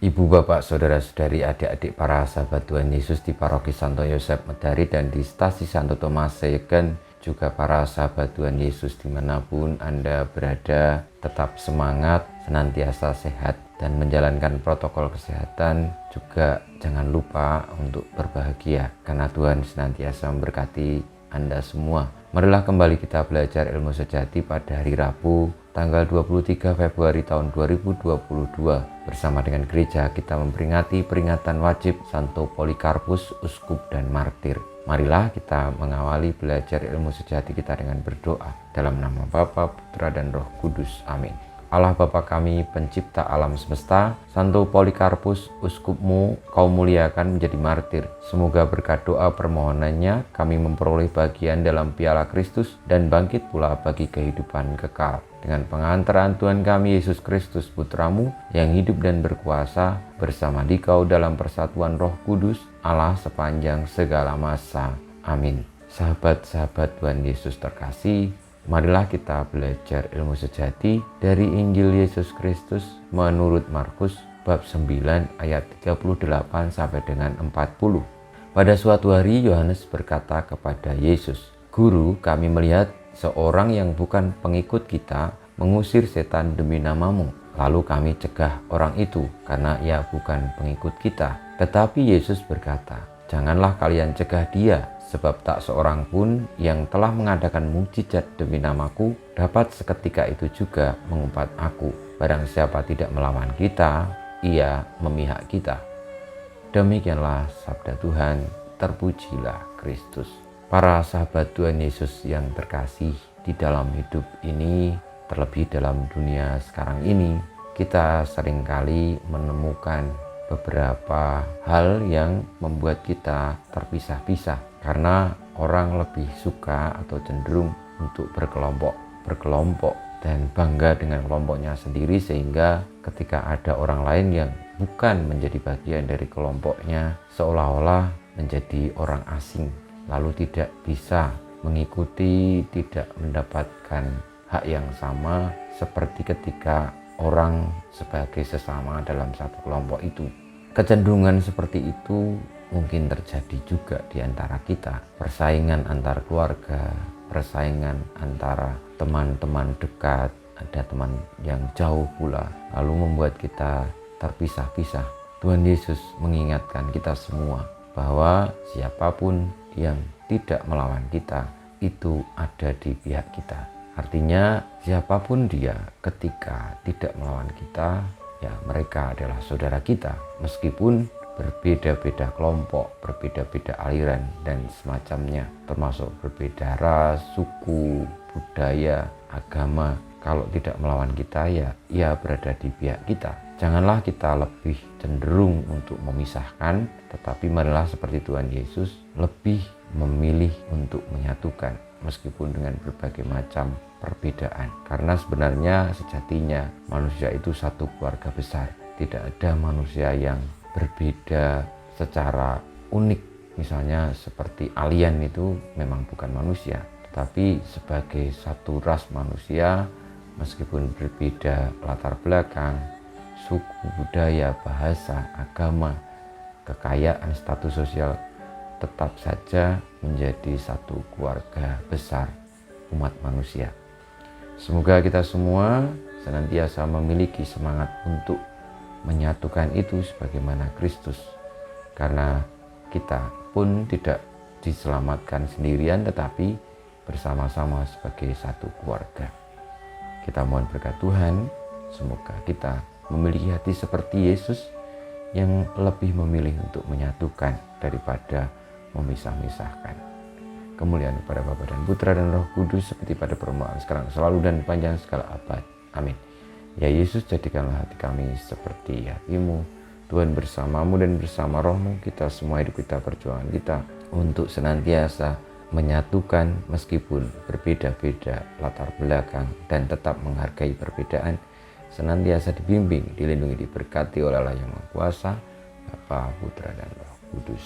Ibu, bapak, saudara-saudari, adik-adik para sahabat Tuhan Yesus di Paroki Santo Yosef Medari dan di Stasi Santo Thomas Seyegen, juga para sahabat Tuhan Yesus dimanapun Anda berada, tetap semangat, senantiasa sehat, dan menjalankan protokol kesehatan. Juga jangan lupa untuk berbahagia, karena Tuhan senantiasa memberkati Anda semua. Marilah kembali kita belajar ilmu sejati pada hari Rabu, tanggal 23 Februari tahun 2022. Bersama dengan gereja kita memperingati peringatan wajib Santo Polikarpus, uskup dan martir. Marilah kita mengawali belajar ilmu sejati kita dengan berdoa. Dalam nama Bapa, Putra dan Roh Kudus. Amin. Allah Bapa kami, pencipta alam semesta, Santo Polikarpus, uskupmu, kau muliakan menjadi martir. Semoga berkat doa permohonannya, kami memperoleh bagian dalam piala Kristus dan bangkit pula bagi kehidupan kekal. Dengan pengantaran Tuhan kami Yesus Kristus, Putramu, yang hidup dan berkuasa, bersama Dikau dalam persatuan Roh Kudus, Allah sepanjang segala masa. Amin. Sahabat-sahabat Tuhan Yesus terkasih, marilah kita belajar ilmu sejati dari Injil Yesus Kristus menurut Markus bab 9 ayat 38 sampai dengan 40. Pada suatu hari Yohanes berkata kepada Yesus, "Guru, kami melihat seorang yang bukan pengikut kita mengusir setan demi namamu. Lalu kami cegah orang itu karena ia bukan pengikut kita." Tetapi Yesus berkata, "Janganlah kalian cegah dia, sebab tak seorang pun yang telah mengadakan mukjizat demi namaku dapat seketika itu juga mengumpat aku. Barang siapa tidak melawan kita, ia memihak kita." Demikianlah sabda Tuhan, terpujilah Kristus. Para sahabat Tuhan Yesus yang terkasih, di dalam hidup ini, terlebih dalam dunia sekarang ini, kita seringkali menemukan beberapa hal yang membuat kita terpisah-pisah. Karena orang lebih suka atau cenderung untuk berkelompok dan bangga dengan kelompoknya sendiri, sehingga ketika ada orang lain yang bukan menjadi bagian dari kelompoknya, seolah-olah menjadi orang asing, lalu tidak bisa mengikuti, tidak mendapatkan hak yang sama seperti ketika orang sebagai sesama dalam satu kelompok itu. Kecenderungan seperti itu mungkin terjadi juga di antara kita. Persaingan antar keluarga, persaingan antara teman-teman dekat, ada teman yang jauh pula, lalu membuat kita terpisah-pisah. Tuhan Yesus mengingatkan kita semua bahwa siapapun yang tidak melawan kita, itu ada di pihak kita. Artinya siapapun dia ketika tidak melawan kita, ya mereka adalah saudara kita, meskipun berbeda-beda kelompok, berbeda-beda aliran dan semacamnya, termasuk berbeda ras, suku, budaya, agama. Kalau tidak melawan kita, ya ia berada di pihak kita. Janganlah kita lebih cenderung untuk memisahkan, tetapi marilah seperti Tuhan Yesus lebih memilih untuk menyatukan meskipun dengan berbagai macam perbedaan. Karena sebenarnya sejatinya manusia itu satu keluarga besar. Tidak ada manusia yang berbeda secara unik. Misalnya seperti alien itu memang bukan manusia, tetapi sebagai satu ras manusia, meskipun berbeda latar belakang, suku, budaya, bahasa, agama, kekayaan, status sosial, tetap saja menjadi satu keluarga besar umat manusia. Semoga kita semua senantiasa memiliki semangat untuk menyatukan itu sebagaimana Kristus, karena kita pun tidak diselamatkan sendirian, tetapi bersama-sama sebagai satu keluarga. Kita mohon berkat Tuhan, semoga kita memiliki hati seperti Yesus yang lebih memilih untuk menyatukan daripada memisah-misahkan. Kemuliaan kepada Bapa dan Putra dan Roh Kudus, seperti pada permulaan, sekarang, selalu, dan panjang segala abad. Amin. Ya Yesus, jadikanlah hati kami seperti hati-Mu. Tuhan bersamamu dan bersama Roh-Mu, kita semua hidup kita, perjuangan kita untuk senantiasa menyatukan meskipun berbeda-beda latar belakang, dan tetap menghargai perbedaan, senantiasa dibimbing, dilindungi, diberkati oleh Allah yang Maha Kuasa, Bapa, Putra, dan Roh Kudus.